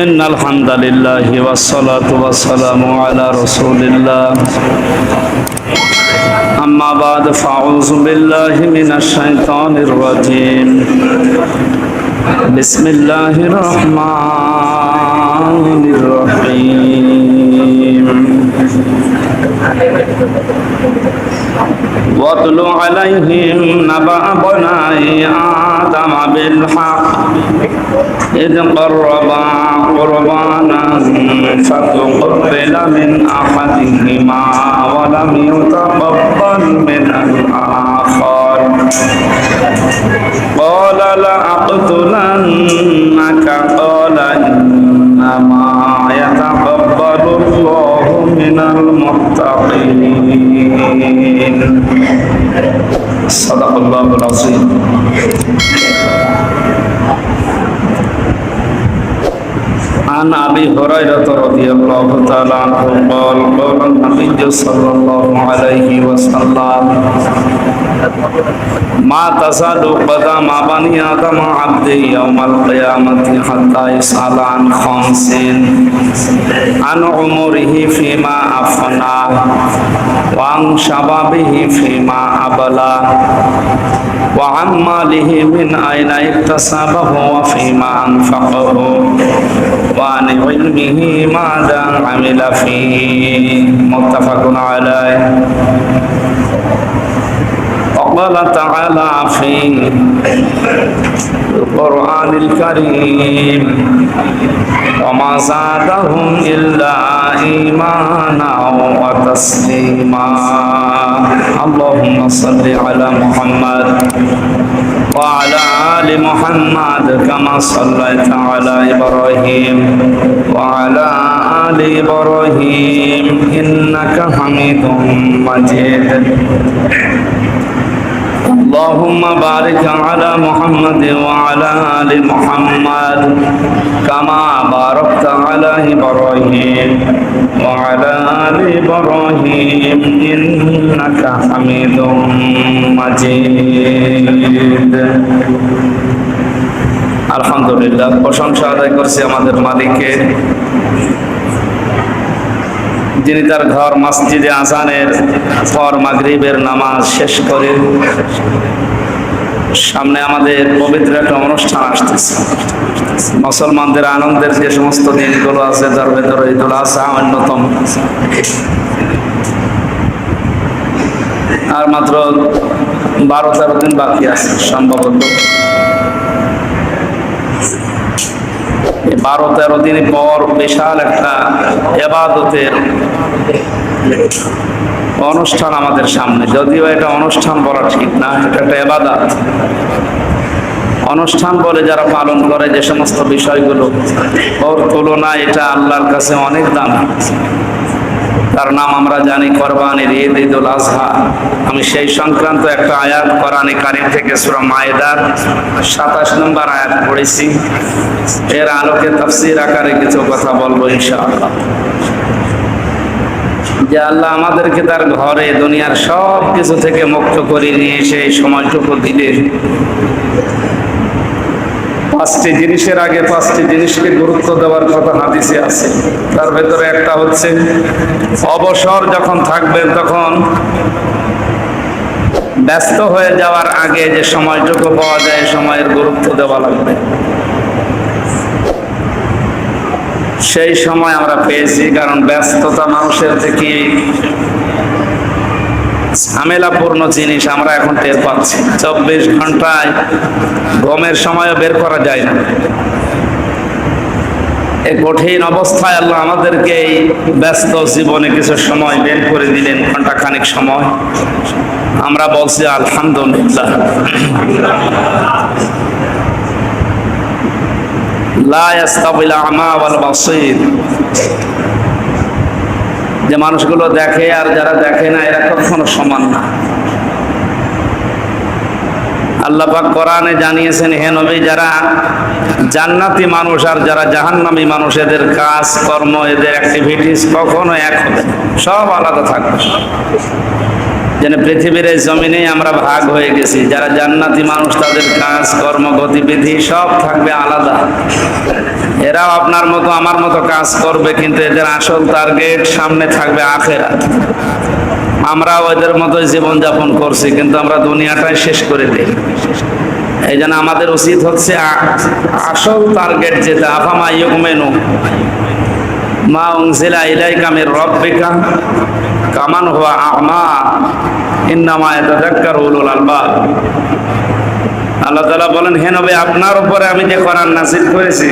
إن الحمد لله والصلاة والسلام على رسول الله أما بعد فأعوذ بالله من الشيطان الرجيم بسم الله الرحمن الرحيم واتل عليهم نبأ بني آدم بالحق إذ قربا قربانا فتقبل من أحدهما ولم يتقبل من الآخر قال لأقتلنك قال إنما يتقبل الله من المتقين صدق الله العظيم عن أبي هريرة رضي الله تعالى عنه قال قال النبي صلى الله عليه وسلم ما تزال قدم بني آدم عبد يوم القيامة حتى يسأل عن خمس عن عمره فيما أفناه وعن شبابه فيما أبلى وعن ماله من أين اكتسبه وفيما أنفقه وعن علمه ماذا عمل فيه متفق عليه وقال تعالى في القرآن الكريم وما زادهم إلا إيمانا وتسليما اللهم صل على محمد وعلى آل محمد كما صليت على إبراهيم وعلى آل إبراهيم إنك حميد مجيد اللهم بارك على محمد وعلى آل محمد كما باركت على إبراهيم وعلى آل إبراهيم إنك حميد مجيد আলহামদুলিল্লাহ প্রশংসা আদায় করছি আমাদের মালিকের, যিনি তার ঘর মসজিদে আযানের পর মাগরিবের নামাজ শেষ করে সামনে আমাদের পবিত্র একটা অনুষ্ঠান আসতেছে। মুসলমানদের আনন্দের যে সমস্ত দিনগুলো আছে তার ভেতরে ঈদুল আযহা অন্যতম। আর মাত্র 12-13 দিন বাকি আছে সম্ভবত। 12-13 দিন পর বিশাল একটা ইবাদতের অনুষ্ঠান আমাদের সামনে। যদিও এটা অনুষ্ঠান বলা ঠিক না, এটা একটা ইবাদত। অনুষ্ঠান বলে যারা পালন করে যে সমস্ত বিষয়গুলো, ওর তুলনায় এটা আল্লাহর কাছে অনেক দাম। তার নাম আমরা জানি কোরবানির ঈদ, ঈদুল আযহা। আমি সেই সংক্রান্ত একটা আয়াত কোরআনে কারীম থেকে সূরা মায়েদার 27 নম্বর আয়াত পড়েছি। এর আলোকে তাফসীর আকারে কিছু কথা বলবো ইনশাআল্লাহ। যে আল্লাহ আমাদেরকে তার ঘরে দুনিয়ার সব কিছু থেকে মুক্ত করে নিয়ে সেই সময়টুকু দিলেন। 5টি জিনিসের আগে 5টি জিনিসকে গুরুত্ব দেওয়ার কথা হাদিসে আছে। তার ভেতরে একটা হচ্ছে অবসর যখন থাকবেন তখন ব্যস্ত হয়ে যাওয়ার আগে যে সময়টুকু পাওয়া যায় সময়ের গুরুত্ব দেওয়া লাগবে। সেই সময় আমরা পেয়েছি, কারণ ব্যস্ততা মানুষের থেকে ঝামেলাপূর্ণ জিনিস আমরা এখন টের পাচ্ছি। 24 ঘন্টায় ঘুমের সময়ও বের করা যায় না। এই কঠিন অবস্থায় আল্লাহ আমাদেরকে এই ব্যস্ত জীবনে কিছু সময় বের করে দিলেন, ঘন্টাখানেক সময়। আমরা বলছি আলহামদুলিল্লাহ। লা ইয়াস্তাবিল আমা ওয়াল বাসীর, যে মানুষগুলো দেখে আর যারা দেখে না এরা কখনো সমান না। আল্লাহ পাক কোরআনে জানিয়েছেন, হে নবী, যারা জান্নাতি মানুষ আর যারা জাহান্নামী মানুষ, এদের কাজ কর্ম, এদের অ্যাক্টিভিটিস কখনো এক হবে না, সব আলাদা থাকবে। যেন পৃথিবীর এই জমিনে আমরা ভাগ হয়ে গেছি। যারা জান্নাতি মানুষ তাদের কাজ কর্ম গতিবিধি সব থাকবে আলাদা। এরাও আপনার মতো আমার মতো কাজ করবে, কিন্তু এদের আসল টার্গেট সামনে থাকবে আখিরাত। আমরাও এদের মতো জীবন যাপন করছি, কিন্তু আমরা দুনিয়াটাই শেষ করে দিই। এই জন্য আমাদের উচিত হচ্ছে আসল টার্গেট যেটা, আফামা ইউমিনু মা উনজিলা ইলাইকা মির রাব্বিকা কামান হুয়া আমা ইন্নামা ইয়াতাযাক্কারু উলুল আলবাব। আল্লাহ তাআলা বলেন, হে নবী, আপনার উপরে আমি যে কোরআন নাযিল করেছি,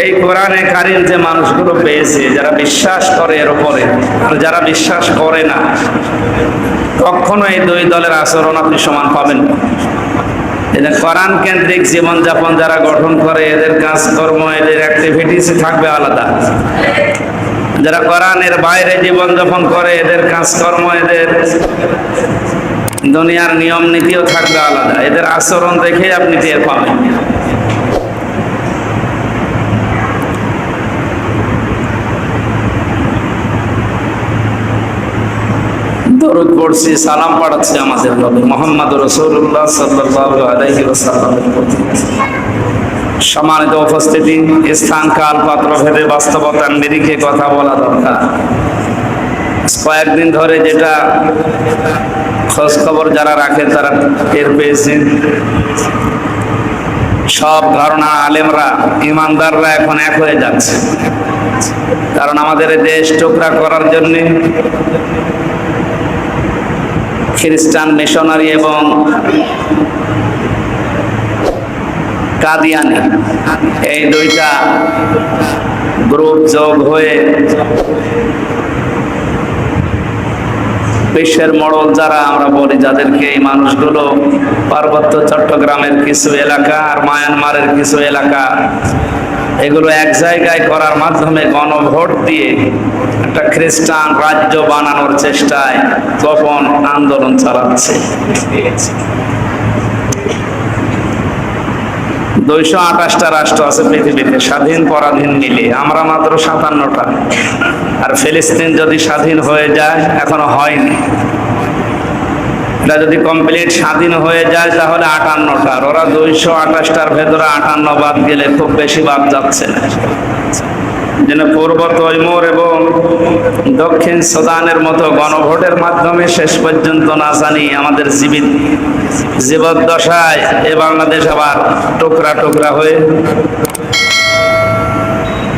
এই কোরআনে কারীম যে মানুষগুলো পেয়েছে, যারা বিশ্বাস করে এর উপরে আর যারা বিশ্বাস করে না, কখনো এই দুই দলের আচরণ আপনি সমান পাবেন না। এদের কোরআন কেন্দ্রিক জীবনযাপন যারা গঠন করে, এদের কাজকর্ম এদের অ্যাক্টিভিটিস থাকবে আলাদা। যারা কোরআনের বাইরে জীবনযাপন করে, এদের কাজকর্ম এদের দুনিয়ার নিয়ম নীতিও থাকবে আলাদা। এদের আচরণ দেখে আপনি টের পাবেন। দরুদ পড়ছি, সালাম পাঠাচ্ছি আমাদের নবী মুহাম্মদ রাসূলুল্লাহ সাল্লাল্লাহু আলাইহি ওয়াসাল্লামের প্রতি। সম্মানিত উপস্থিতি, স্থান কাল পাত্র ভেদে বাস্তবতার নিরিখে কথা বলা দরকার। কয়েকদিন ধরে যেটা খোঁজ খবর যারা রাখে তারা টের পেয়েছেন, সব ধারণা আলেমরা ইমানদাররা এখন এক হয়ে যাচ্ছে। কারণ আমাদের দেশ টুকরা করার জন্য খ্রিস্টান মিশনারি এবং কাদিয়ানি এই দুইটা গ্রুপ যোগ হয়ে বিশ্বের মডল যারা আমরা বলি, যাদেরকে এই মানুষগুলো পার্বত্য চট্টগ্রামের কিছু এলাকা আর মায়ানমারের কিছু এলাকা এগুলো এক জায়গায় করার মাধ্যমে গণভোট দিয়ে একটা খ্রিস্টান রাজ্য বানানোর চেষ্টায় গোপন আন্দোলন চালাচ্ছে। 228টা রাষ্ট্র আছে পৃথিবীতে, স্বাধীন পরাধীন মিলে আমরা মাত্র 57টা। আর ফিলিস্তিন যদি স্বাধীন হয়ে যায়, এখনো হয়নি, এটা যদি কমপ্লিট স্বাধীন হয়ে যায় তাহলে 58টা। আর ওরা 228টার ভেতরে 58 বাদ গেলে খুব বেশি বাদ যাচ্ছে না। যেন পূর্ব তৈমুর এবং দক্ষিণ সুদানের মতো গণভোটের মাধ্যমে শেষ পর্যন্ত না জানি আমাদের জীবদ্দশায় এ বাংলাদেশ আবার টুকরা টুকরা হয়ে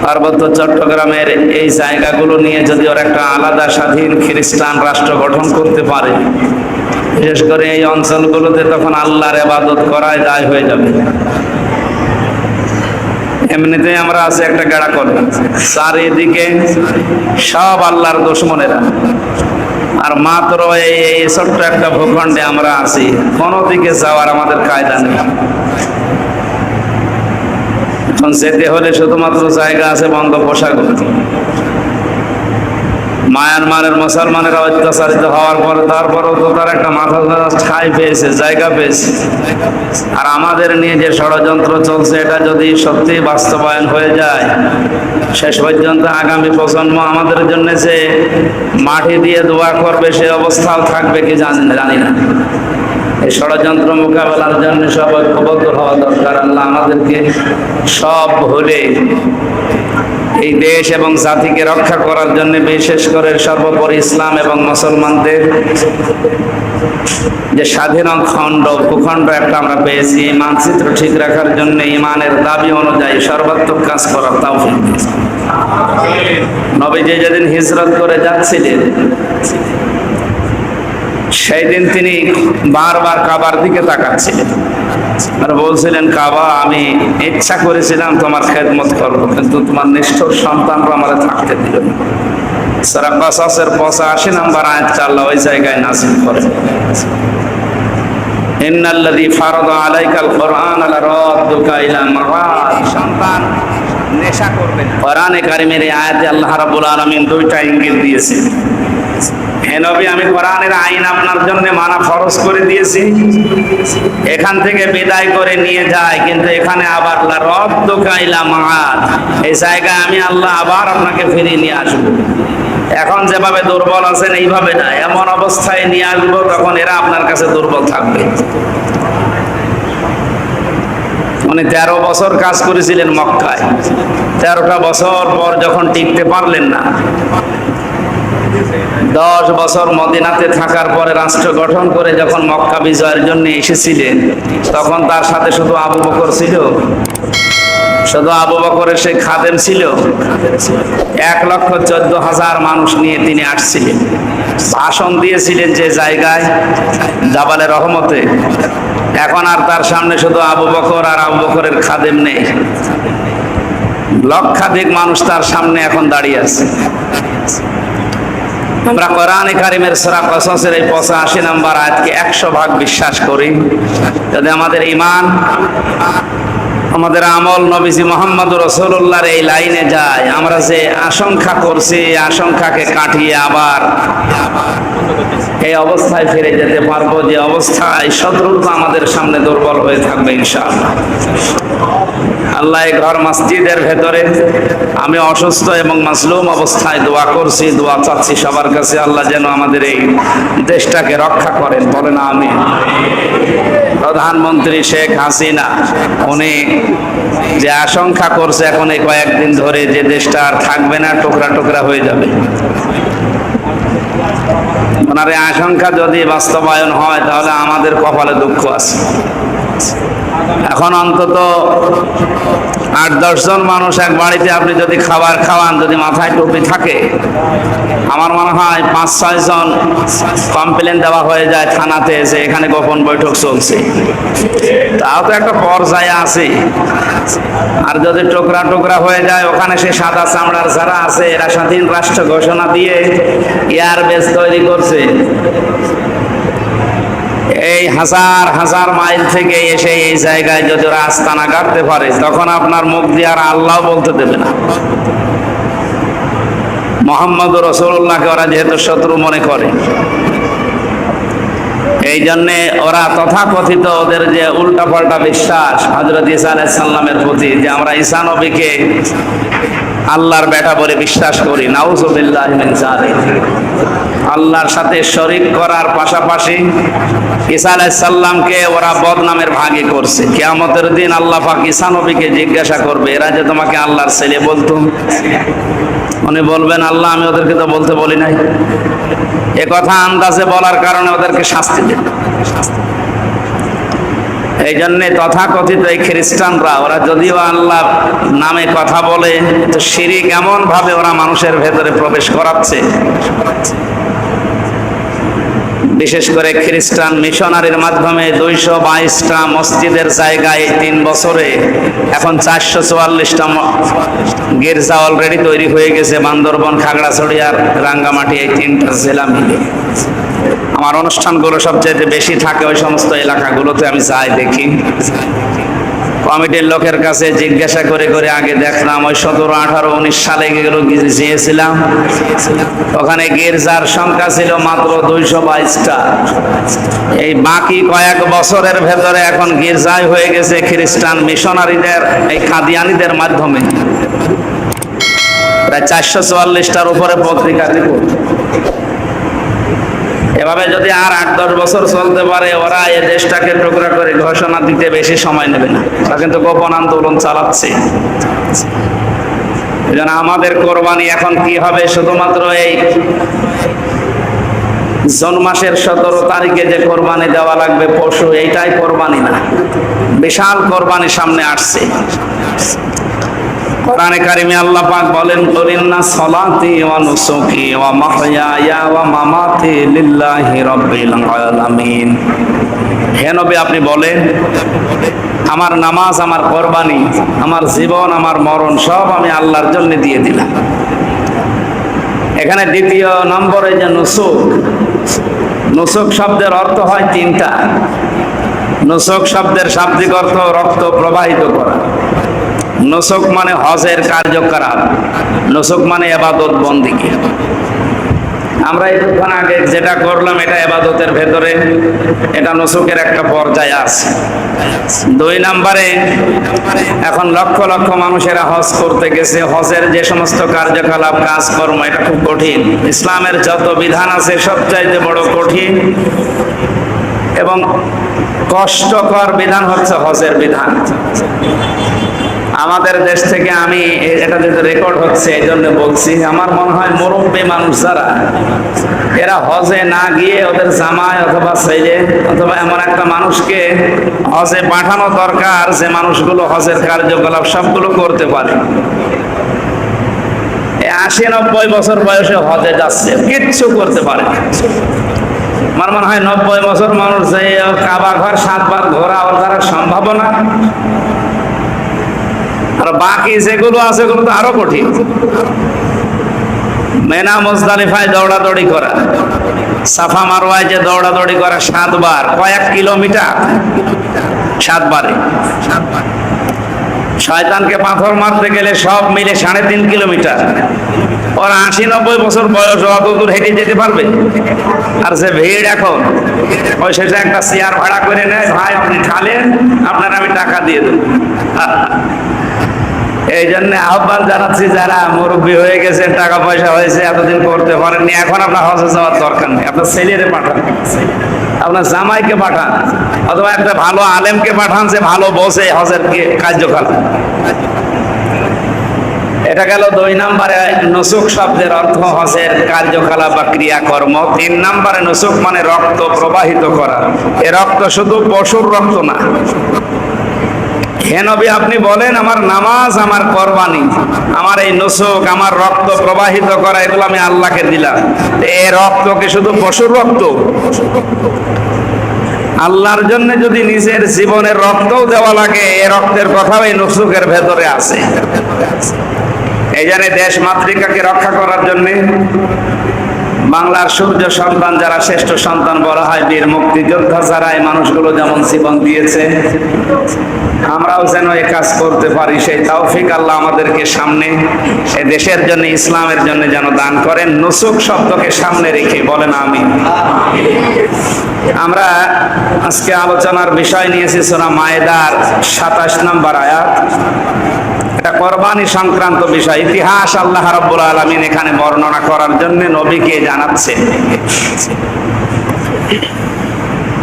পার্বত্য চট্টগ্রামের এই জায়গাগুলো নিয়ে যদি ওরা একটা আলাদা স্বাধীন খ্রিস্টান রাষ্ট্র গঠন করতে পারে, বিশেষ করে এই অঞ্চলগুলোতে, তখন আল্লাহর ইবাদত করাই দায় হয়ে যাবে। এমনিতেই আমরা আছি একটা গেড়া করে, চারিদিকে সব আল্লাহর দুশমনেরা, আর মাত্র এই ছোট্ট একটা ভূখণ্ডে আমরা আছি। কোনো দিকে যাওয়ার আমাদের কায়দা নেই। এখন যেতে হলে শুধুমাত্র জায়গা আছে বঙ্গোপসাগর। মায়ানমারের মুসলমানেরা অত্যাচারিত হওয়ার পরে তারপরেও তো তার একটা মাথা ঠাঁই পেয়েছে, জায়গা পেয়েছে। আর আমাদের নিয়ে যে ষড়যন্ত্র চলছে, এটা যদি সত্যি বাস্তবায়ন হয়ে যায়, শেষ পর্যন্ত আগামী প্রজন্ম আমাদের জন্য যে মাটি দিয়ে দোয়া করবে সে অবস্থাও থাকবে কি জানি না। এই ষড়যন্ত্র মোকাবেলার জন্য সব ঐক্যবদ্ধ হওয়া দরকার। আল্লাহ আমাদেরকে সব ভুলে এই দেশ এবং জাতিকে রক্ষা করার জন্য, বিশেষ করে সর্বোপরি ইসলাম এবং মুসলমানদের যে স্বাধীন ভূখণ্ড একটা আমরা পেয়েছি, এই মানচিত্র ঠিক রাখার জন্য ইমানের দাবি অনুযায়ী সর্বাত্মক কাজ করার তৌফিক দিন। নবীজি যেদিন হিজরত করে যাচ্ছিলেন, সেই দিন তিনি বারবার কাবার দিকে তাকাচ্ছিলেন আর বলছিলেন, কাবা, আমি ইচ্ছা করেছিলাম তোমার খেদমত করবো, কিন্তু তোমার নিষ্ঠুর সন্তানরা আমারে থাকতে দিল না। সূরা কাসাসের 85 নম্বর আয়াত আল্লাহ ওই জায়গায় নাযিল করেন, ইন্নাল্লাযী ফারাদা আলাইকাল কুরআনা লারাদ্দুকা ইলা মাআদ। সন্তান নেশা করবে না। কোরআনে কারিমের এই আয়াতে আল্লাহ রাব্বুল আলামিন দুইটা ইঙ্গিত দিয়েছেন। হে নবী, আমি কোরআনের আইন আপনার জন্য মানা ফরজ করে দিয়েছি, এখান থেকে বিদায় করে নিয়ে যায়, কিন্তু এখানে আবার লারাদ্দুকা ইলা মাআদ, এই জায়গায় আমি আল্লাহ আবার আপনাকে ফিরিয়ে নিয়ে আসবো। এখন যেভাবে দুর্বল আছেন এইভাবে না, এমন অবস্থায় নিয়ে আসবো তখন এরা আপনার কাছে দুর্বল থাকবে। উনি 13 বছর কাজ করেছিলেন মক্কায়। 13টা বছর পর যখন টিকতে পারলেন না, 10 বছর মদিনাতে থাকার পরে রাষ্ট্র গঠন করে যখন মক্কা বিজয়ের জন্য এসেছিলেন, তখন তার সাথে শুধু আবু বকর ছিল? শুধু আবু বকরের সেই খাদেম ছিল? 1,14,000 মানুষ নিয়ে তিনি আসছিলেন, ভাষণ দিয়েছিলেন যে জায়গায়, জাবালে রহমতে। এখন আর তার সামনে শুধু আবু বকর আর আবু বকরের খাদেম নেই, লক্ষাধিক মানুষ তার সামনে এখন দাঁড়িয়ে আছে। আমরা কোরআনে কারিমের সূরা কসসের এই 85 নম্বর আয়াতকে 100% বিশ্বাস করি। যদি আমাদের ঈমান, আমাদের আমল নবীজি মুহাম্মদুর রাসূলুল্লাহর এই লাইনে যায়, আমরা যে আশঙ্কা করছি আশঙ্কাকে কাটিয়ে আবার এই অবস্থায় ফিরে যেতে পারবো, যে অবস্থায় শত্রুতা আমাদের সামনে দুর্বল হয়ে থাকবে ইনশাআল্লাহ। আল্লাহ এই ঘর মসজিদের ভেতরে আমি অসুস্থ এবং মাসলুম অবস্থায় দোয়া করছি, দোয়া চাচ্ছি সবার কাছে, আল্লাহ যেন আমাদের এই দেশটাকে রক্ষা করেন, বলেন আমিন। প্রধানমন্ত্রী শেখ হাসিনা উনি যে আশঙ্কা করছে এখন এই কয়েকদিন ধরে যে দেশটা আর থাকবে না, টুকরা টুকরা হয়ে যাবে, ওনার এই আশঙ্কা যদি বাস্তবায়ন হয় তাহলে আমাদের কপালে দুঃখ আছে। এখন অন্তত 8-10 জন মানুষ এক বাড়িতে আপনি যদি খাবার খাওয়ান, যদি মাথায় টুপি থাকে, আমার মনে হয় 5-6 জন কমপ্লেন দেওয়া হয়ে যায় থানাতে যে এখানে গোপন বৈঠক চলছে। তাও তো একটা পর্যায়ে আছে। আর যদি টুকরা টুকরা হয়ে যায়, ওখানে সে সাদা চামড়ার যারা আছে এরা স্বাধীন রাষ্ট্র ঘোষণা দিয়ে এয়ারবেস তৈরি করছে, এই হাজার হাজার মাইল থেকে এসে এই জায়গায় যদি ওরা আস্তানা গাড়তে পারে, তখন আপনার মুখ দিয়ে আর আল্লাহ বলতে দেবে না। মুহাম্মদুর রাসূলুল্লাহকে ওরা যেহেতু শত্রু মনে করে, এই জন্যে ওরা তথাকথিত ওদের যে উল্টাপাল্টা বিশ্বাস হযরত ঈসা আলাইহিস সালামের প্রতি, যে আমরা ঈসা নবীকে আল্লাহর বেটা বলে বিশ্বাস করি, নাউযুবিল্লাহি মিন যালিক। আল্লাহর সাথে শরীক করার পাশাপাশি ঈসা আলাইহিস সালামকে ওরা বদনামের ভাগী করছে। কিয়ামতের দিন আল্লাহ পাক ঈসা নবীকে জিজ্ঞাসা করবে, এরা যে তোমাকে আল্লাহর ছেলে বলতো, উনি বলবেন আল্লাহ আমি ওদেরকে তো বলতে বলি নাই। এ কথা আন্দাজে বলার কারণে ওদেরকে শাস্তি দেন। এই জন্যে তথাকথিত এই খ্রিস্টানরা, ওরা যদিও আল্লাহ নামে কথা বলে, তো শিরিক এমন ভাবে ওরা মানুষের ভেতরে প্রবেশ করাচ্ছে। বিশেষ করে খ্রিস্টান মিশনারির মাধ্যমে 222টা মসজিদের জায়গায় 3 বছরে এখন 444টা গির্জা অলরেডি তৈরি হয়ে গেছে বান্দরবন, খাগড়াছড়ি আর রাঙ্গামাটি, এই 3টা জেলা মিলে। আমার অনুষ্ঠানগুলো সবচেয়ে বেশি থাকে ওই সমস্ত এলাকাগুলোতে, আমি যাই দেখি। কমিটির লোকের কাছে জিজ্ঞাসা করে করে আগে দেখলাম, ওই 17, 18, 19 সালে গেল গিয়েছিলাম, ওখানে গির্জার সংখ্যা ছিল মাত্র 222টা। এই বাকি কয়েক বছরের ভেতরে এখন গির্জায় হয়ে গেছে খ্রিস্টান মিশনারিদের, এই কাদিয়ানীদের মাধ্যমে প্রায় 444টার উপরে পত্রিকা রিপোর্ট। এভাবে যদি আর 8-10 বছর চলতে পারে, ওরা এই দেশটাকে টুকরা করে ঘোষণা দিতে বেশি সময় নেবে না। ওরা কিন্তু গোপন আন্দোলন চালাচ্ছে। এজন্য আমাদের কোরবানি এখন কি হবে, শুধুমাত্র এই জুন মাসের 17 তারিখে যে কোরবানি দেওয়া লাগবে পশু, এইটাই কোরবানি না, বিশাল কোরবানি সামনে আসছে। কোরআনে কারিমে আল্লাহ পাক বলেন, কুলিন্না সলাতি ওয়া নুসুকি ওয়া মাহইয়ায়া ওয়া মামাতি লিল্লাহি রাব্বিল আলামিন। হে নবী আপনি বলেন, আমার নামাজ, আমার কোরবানি, আমার জীবন, আমার মরণ সব আমি আল্লাহর জন্য দিয়ে দিলাম। এখানে দ্বিতীয় নম্বরে যে নুসুক, নুসুক শব্দের অর্থ হয় 3টা। নুসুক শব্দের শাব্দিক অর্থ রক্ত প্রবাহিত করা। নুসুক মানে হজের কার্যকলাপ, নুসুক মানে ইবাদত বন্দেগী। আমরা একটুক্ষণ আগে যেটা করলাম এটা ইবাদতের ভেতরে, এটা নুসুকের একটা পর্যায় আছে। 2 নম্বরে এখন লক্ষ লক্ষ মানুষেরা হজ করতে গেছে। হজের যে সমস্ত কার্যকলাপ কাজকর্ম এটা খুব কঠিন। ইসলামের যত বিধান আছে সবচাইতে বড় কঠিন এবং কষ্টকর বিধান হচ্ছে হজের বিধান। আমাদের দেশ থেকে আমি এটা যেহেতু রেকর্ড হচ্ছে এই জন্য বলছি, আমার মনে হয় মুরব্বী মানুষ যারা এরা হজে না গিয়ে ওদের জামাই অথবা ছেলে অথবা এমন একটা মানুষকে হজে পাঠানো দরকার যে মানুষগুলো হজের কার্যকলাপ সবগুলো করতে পারে। 80-90 বছর বয়সে হজে যাচ্ছে, কিচ্ছু করতে পারে না। আমার মনে হয় 90 বছর মানুষ যে কাবা ঘর 7 বার ঘোরা ওর দ্বারা সম্ভাবনা। আর বাকি যেগুলো আছে ওগুলো তো আরো কঠিন। মেনা মুজদালিফায় দৌড়াদৌড়ি করা, সাফা মারওয়ায় যে দৌড়াদৌড়ি করা 7 বার, কয়েক কিলোমিটার 7 বারে। শয়তানকে পাথর মারতে গেলে সব মিলে 3.5 কিলোমিটার। ওর 80-90 বছর বয়স, অত দূর হেঁটে যেতে পারবে? আর যে ভিড় এখন, ওই শেষে একটা চেয়ার ভাড়া করে নেয়, ভাই আপনি ঢালেন, আপনার আমি টাকা দিয়ে দেবো। এই জন্য আহ্বান জানাচ্ছি, যারা মুরব্বী হয়ে গেছে, টাকা পয়সা হয়েছে, এতদিন করতে পারেননি, এখন আপনার হজে যাওয়ার দরকার নেই। আপনার ছেলেরে পাঠান, আপনার জামাইকে পাঠান, অথবা একটা ভালো আলেমকে পাঠান যে ভালো বোঝে হজের কার্যকলাপ। এটা গেল 2 নম্বরে নুসুক শব্দের অর্থ হজের কার্যকলাপ বা ক্রিয়াকর্ম। 3 নম্বরে নুসুক মানে রক্ত প্রবাহিত করা। এ রক্ত শুধু পশুর রক্ত না। হে নবী, আপনি বলেন আমার নামাজ, আমার কোরবানি, আমার এই নুসুক, আমার রক্ত প্রবাহিত করা, এগুলো আমি আল্লাহকে দিলাম। এই রক্তকে শুধু পশুর রক্ত? আল্লাহর জন্য যদি নিজের জীবনের রক্তও দেওয়া লাগে, এ রক্তের কথাও এই নুসুকের ভেতরে আছে। এই জন্য দেশ মাতৃকাকে রক্ষা করার জন্য বাংলার সূর্য সন্তান যারা শ্রেষ্ঠ সন্তান বলা হয়, বীর মুক্তিযোদ্ধা যারা, এই মানুষগুলো যেমন জীবন দিয়েছে, আমরাও যেন এই কাজ করতে পারি, সেই তৌফিক আল্লাহ আমাদেরকে সামনে এই দেশের জন্য, ইসলামের জন্য যেন দান করেন। নুসুক শব্দকে সামনে রেখে বলেন আমিন। আমরা আজকে আলোচনার বিষয় নিয়েছি সূরা মায়েদার 27 নম্বর আয়াত। এটা কোরবানি সংক্রান্ত বিষয়। ইতিহাস আল্লাহ রাব্বুল আলামিন এখানে বর্ণনা করার জন্য নবীকে জানাচ্ছে।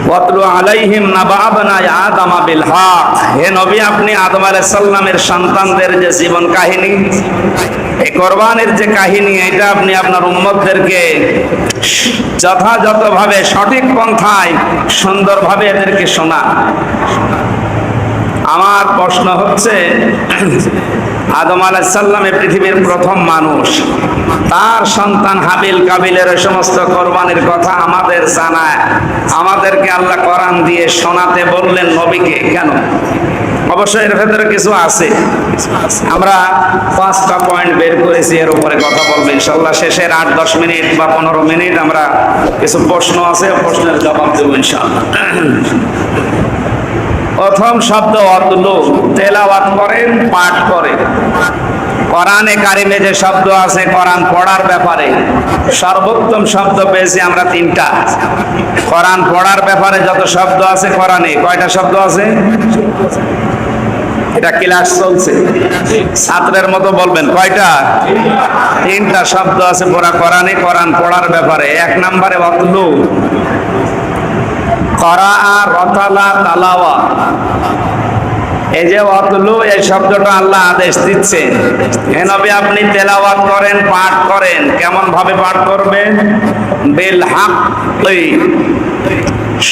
ওয়াতলু আলাইহিম নাবা বানা আদম বিল হক। হে নবী, আপনি আদম আলাইহিস সালামের সন্তানদের যে জীবন কাহিনী, এই কোরবানির যে কাহিনী, এটা আপনি আপনার উম্মতদেরকে যথাযথভাবে সঠিক পন্থায় সুন্দরভাবে এদেরকে শোনান। আমার প্রশ্ন হচ্ছে, আদম আলাইহিস সালাম পৃথিবীর প্রথম মানুষ, তার সন্তান হাবিল কাবিলের ওই সমস্ত কোরবানির কথা আমাদের জানায়, আমাদেরকে আল্লাহ কোরআন দিয়ে শোনাতে বললেন নবীকে কেন? অবশ্যই এর ভেতরে কিছু আছে। আমরা 5টা পয়েন্ট বের করেছি, এর উপরে কথা বলবো ইনশাআল্লাহ। শেষের 8-10 মিনিট বা 15 মিনিট আমরা কিছু প্রশ্ন আছে, প্রশ্নের জবাব দেবো ইনশাআল্লাহ। প্রথম শব্দ অতলু, তেলাওয়াত করেন, পাঠ করেন। কোরআনে কারিমে যে শব্দ আছে কোরআন পড়ার ব্যাপারে, সর্বোত্তম শব্দ পেয়েছি আমরা 3টা। কোরআন পড়ার ব্যাপারে যত শব্দ আছে কোরআনে, কয়টা শব্দ আছে? এটা ক্লাস চলছে, ছাত্রের মতো বলবেন, কয়টা? 3টা শব্দ আছে পুরা কোরআনে কোরআন পড়ার ব্যাপারে। 1 নম্বরে অতলু, করা, রতালা, তালাওয়া। এই যে অতলু, এই শব্দটা আল্লাহ আদেশ দিচ্ছেন, হে নবী আপনি তেলাওয়াত করেন, পাঠ করেন। কেমন ভাবে পাঠ করবেন? বিল হক,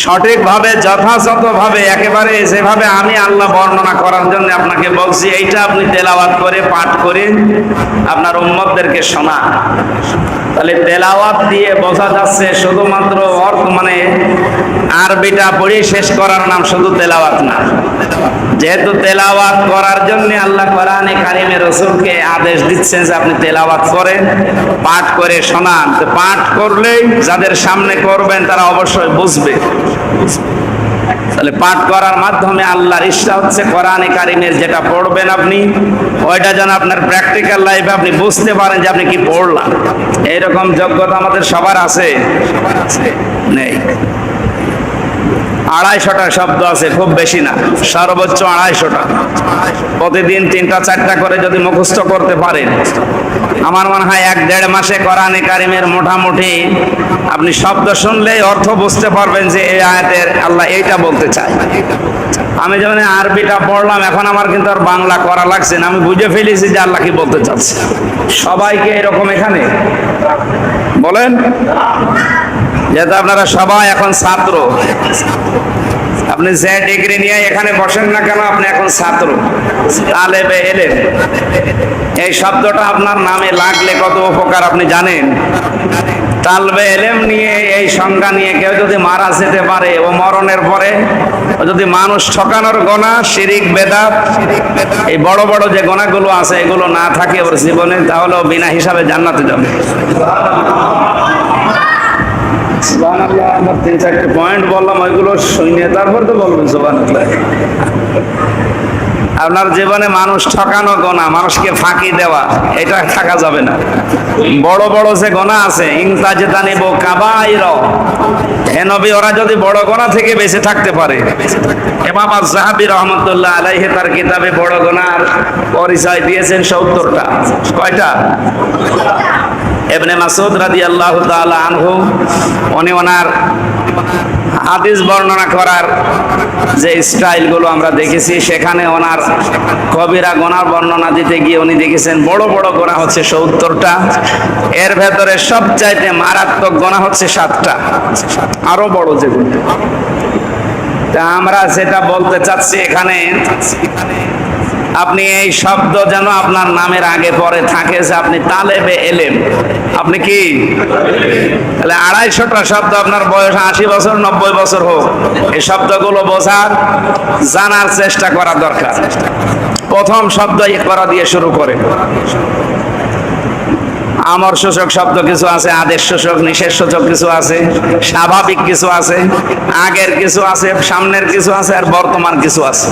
সঠিকভাবে, যথাযথভাবে, একেবারে যেভাবে আমি আল্লাহ বর্ণনা করার জন্য আপনাকে বলছি, এইটা আপনি তেলাওয়াত করে পাঠ করে আপনার উম্মতদেরকে শোনান। তাহলে তেলাওয়াত দিয়ে বোঝা যাচ্ছে শুধুমাত্র অর্থ, মানে আরবিটা পড়ে শেষ করার নাম শুধু তেলাওয়াত না। যেহেতু তেলাওয়াত করার জন্য আল্লাহ কোরআনে কারিমে রাসূলকে আদেশ দিচ্ছেন যে আপনি তেলাওয়াত করেন, পাঠ করে শোনান। তো পাঠ করলেই যাদের সামনে করবেন তারা অবশ্যই বুঝবে। তাহলে পাঠ করার মাধ্যমে আল্লাহর ইচ্ছা হচ্ছে কোরআনে কারিমের যেটা পড়বেন আপনি ওইটা যেন আপনার প্র্যাকটিক্যাল লাইফে আপনি বুঝতে পারেন যে আপনি কি পড়লাম। এইরকম যোগ্যতা আমাদের সবার আছে? নেই। 250টা শব্দ আছে, খুব বেশি না, সর্বোচ্চ 250টা। প্রতিদিন 3টা-4টা করে যদি মুখস্থ করতে পারেন, আমার মনে হয় 1-1.5 মাসে কোরআনে কারিমের মোটামুটি আপনি শব্দ শুনলেই অর্থ বুঝতে পারবেন যে এই আয়াতের আল্লাহ এইটা বলতে চায়। আমি যেমন আরবিটা পড়লাম, এখন আমার কিন্তু আর বাংলা করা লাগছে না, আমি বুঝে ফেলেছি যে আল্লাহ কি বলতে চাচ্ছে। সবাইকে এরকম এখানে বলেন, যেহেতু আপনারা সবাই এখন ছাত্র, আপনি যে ডিগ্রি নিয়ে এখানে বসেন না কেন, আপনি এখন ছাত্র, তালেবে এলেম। এই শব্দটা আপনার নামে লাগলে কত উপকার আপনি জানেন? তালবে এলেম নিয়ে এই সংজ্ঞা নিয়ে কেউ যদি মারা যেতে পারে, ও মরণের পরে যদি মানুষ ঠকানোর গোনা, শিরিক, বেদাত, এই বড় বড় যে গোনাগুলো আছে এগুলো না থাকে ওর জীবনে, তাহলেও বিনা হিসাবে জান্নাতে যাবে। সুবহানাল্লাহ। আমরা 3-4টা পয়েন্ট বললাম, ওইগুলো শুনে তারপর তো বলবেন সুবহানাল্লাহ। আপনার জীবনে মানুষ ঠকানো গোনা, মানুষকে ফাঁকি দেওয়া, এটা থাকা যাবে না। বড় বড় যে গোনা আছে, ইনতাজতানিব কাবাইর, হে নবী ওরা যদি বড় গোনা থেকে বেঁচে থাকতে পারে। ইমাম আয-যাহাবী রাহমাতুল্লাহ আলাইহি তার কিতাবে বড় গোনার পরিচয় দিয়েছেন 70টা। কয়টা? ইবনে মাসউদ রাদিয়াল্লাহু তাআলা আনহু উনি ওনার হাদিস বর্ণনা করার যে স্টাইলগুলো আমরা দেখেছি, সেখানে ওনার কবিরা গোনার বর্ণনা দিতে গিয়ে উনি দেখেছেন বড় বড় গোনা হচ্ছে 70টা, এর ভেতরে সবচাইতে মারাত্মক গোনা হচ্ছে 7টা, আরো বড় যেগুলো। তা আমরা যেটা বলতে চাচ্ছি এখানে, আপনি এই শব্দ যেন আপনার নামের আগে পরে থাকে যে আপনি তালেবে এলেম। আপনি কি? তাহলে 250টা শব্দ, আপনার বয়স 80 বছর 90 বছর হোক, এই শব্দগুলো বোঝার, জানার চেষ্টা করা দরকার। প্রথম শব্দ ইকরা দিয়ে শুরু করে। আমর সূচক শব্দ কিছু আছে, আদেশ সূচক, নিষেধ সূচক কিছু আছে, স্বাভাবিক কিছু আছে, আগের কিছু আছে, সামনের কিছু আছে, আর বর্তমান কিছু আছে।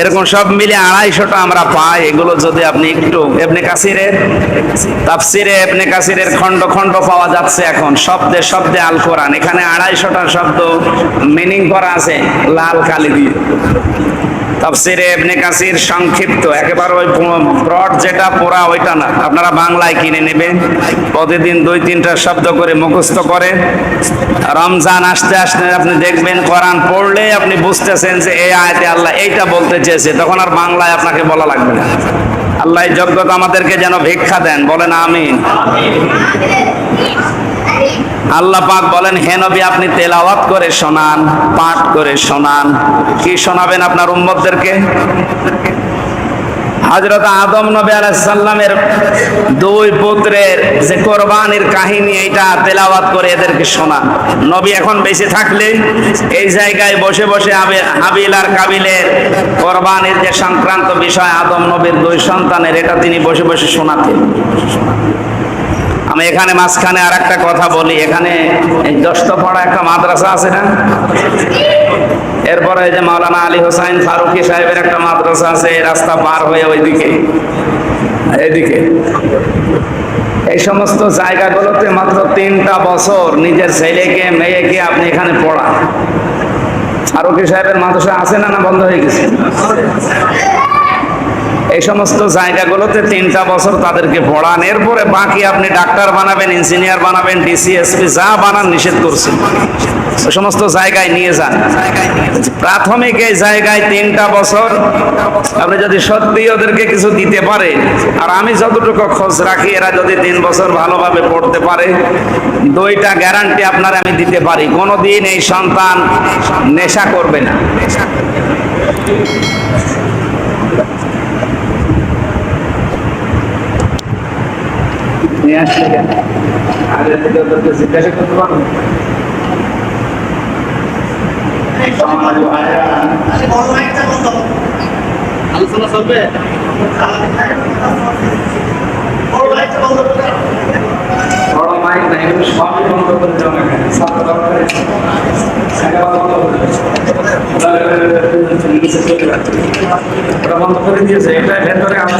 এরকম সব মিলে 250টা আমরা পাই। এগুলো যদি আপনি একটু ইবনে কাসিরের তাফসিরে, ইবনে কাসিরের খণ্ড খণ্ড পাওয়া যাচ্ছে এখন, শব্দে শব্দে আল কোরআন, এখানে 250টা শব্দ মিনিং করা আছে লাল কালি দিয়ে। তাফসিরে ইবনে কাসির সংক্ষিপ্ত, একেবারে ওই ব্রড যেটা পড়া ওইটা না, আপনারা বাংলায় কিনে নেবেন, প্রতিদিন 2-3টা শব্দ করে মুখস্থ করে। রমজান আসতে আসতে আপনি দেখবেন কোরআন পড়লে আপনি বুঝতেছেন যে এই আয়াতে আল্লাহ এইটা বলতে চেয়েছে, তখন আর বাংলায় আপনাকে বলা লাগবে না। আল্লাহ এই যোগ্যতা আমাদেরকে যেন ভিক্ষা দেন, বলেন আমিন। আল্লাহ পাক বলেন, হে নবী আপনি তেলাওয়াত করে শোনান, পাঠ করে শোনান। কি শোনাবেন আপনার উম্মতদেরকে? হযরত আদম নবী আলাইহিস সালামের 2 পুত্রের যে কোরবানির কাহিনী, এটা তেলাওয়াত করে এদেরকে শোনান। নবী এখন বেঁচে থাকলে এই জায়গায় বসে বসে হাবিল আর কাবিলের কোরবানির যে সংক্রান্ত বিষয় আদম নবীর 2 সন্তানের, এটা তিনি বসে বসে শোনাতেন। আমি এখানে মাঝখানে আর একটা কথা বলি, এখানে এই দশতপাড়া একটা মাদ্রাসা আছে না, এরপরে যে মাওলানা আলী হোসাইন ফারুকি সাহেবের একটা মাদ্রাসা আছে, এই রাস্তা পার হয়ে ওইদিকে, এইদিকে, এই সমস্ত জায়গাগুলোতে মাত্র 3টা বছর নিজের ছেলেকে মেয়েকে আপনি এখানে পড়ান। ফারুকি সাহেবের মাদ্রাসা আছে না, না বন্ধ হয়ে গেছে? এই সমস্ত জায়গাগুলোতে 3টা বছর তাদেরকে পড়ান, এরপরে বাকি আপনি ডাক্তার বানাবেন, ইঞ্জিনিয়ার বানাবেন, ডিসি, এসপি যা বানান নিষেধ করছেন, ওই সমস্ত জায়গায় নিয়ে যান। প্রাথমিক এই জায়গায় 3টা বছর আপনি যদি সত্যি ওদেরকে কিছু দিতে পারে, আর আমি যতটুকু খোঁজ রাখি এরা যদি 3 বছর ভালোভাবে পড়তে পারে, 2টা গ্যারান্টি আপনার আমি দিতে পারি, কোনোদিন এই সন্তান নেশা করবে না। নিয়ে আসলে কেন? আগে থেকে ওদেরকে জিজ্ঞাসা করতে পারবো। আলোচনা চলবে। বড় মাইক নাই, সবই বন্ধ করে দেওয়া। ওটা বন্ধ করে দিয়েছে, এটা ভেতরে আছে।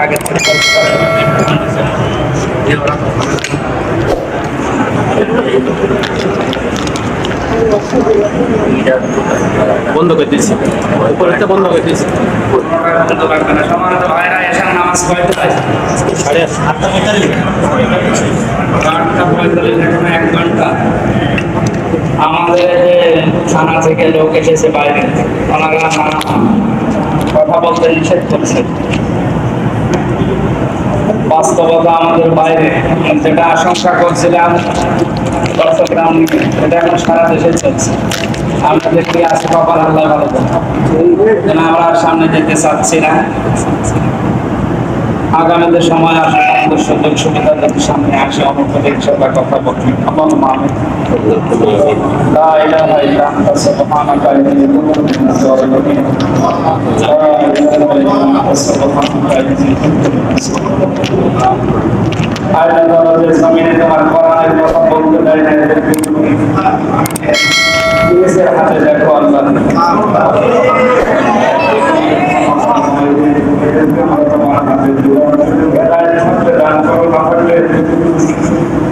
আগে বন্ধ করে দিয়েছি, উপরেরটা বন্ধ করে দিয়েছি। সমানত ভাইরা এসে নামাজ পড়তে হয় 8:45, এখন 1 ঘন্টা। আমাদের থানা থেকে লোক এসেছে বাইরে, ওনারা কথা বলতে নিষেধ করছে। বাস্তবতা আমাদের বাইরে, যেটা আশঙ্কা করছিলাম চট্টগ্রাম, এটা এখন সারা দেশে চলছে। আমরা দেখি আছে কপাল আল্লাহ ভালো যেন আমরা সামনে যেতে চাচ্ছি না। আগামীতে সময় আসে আমাদের সুযোগ সুবিধা যদি সামনে আসে, অনুপ্রতি ইনশাআল্লাহ কথা বলছি। আমার মানে লা ইলাহা ইল্লা আনতা সুবহানাকা ইন্নী কুনতু মিনাজ জালিমিন। লা ইলাহা ইল্লা আনতা সুবহানাকা ইন্নী কুনতু মিনাজ জালিমিন। আল্লাহ তাআলা জমিনে তোমার কোরআনের কথা বলতে দেয় না, এদেরকে তুমি নিজের হাতে দেখো আল্লাহ।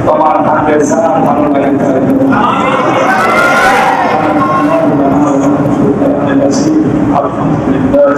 তোমার হাতে সারা ভালো লাগে। আলহামদুলিল্লাহ।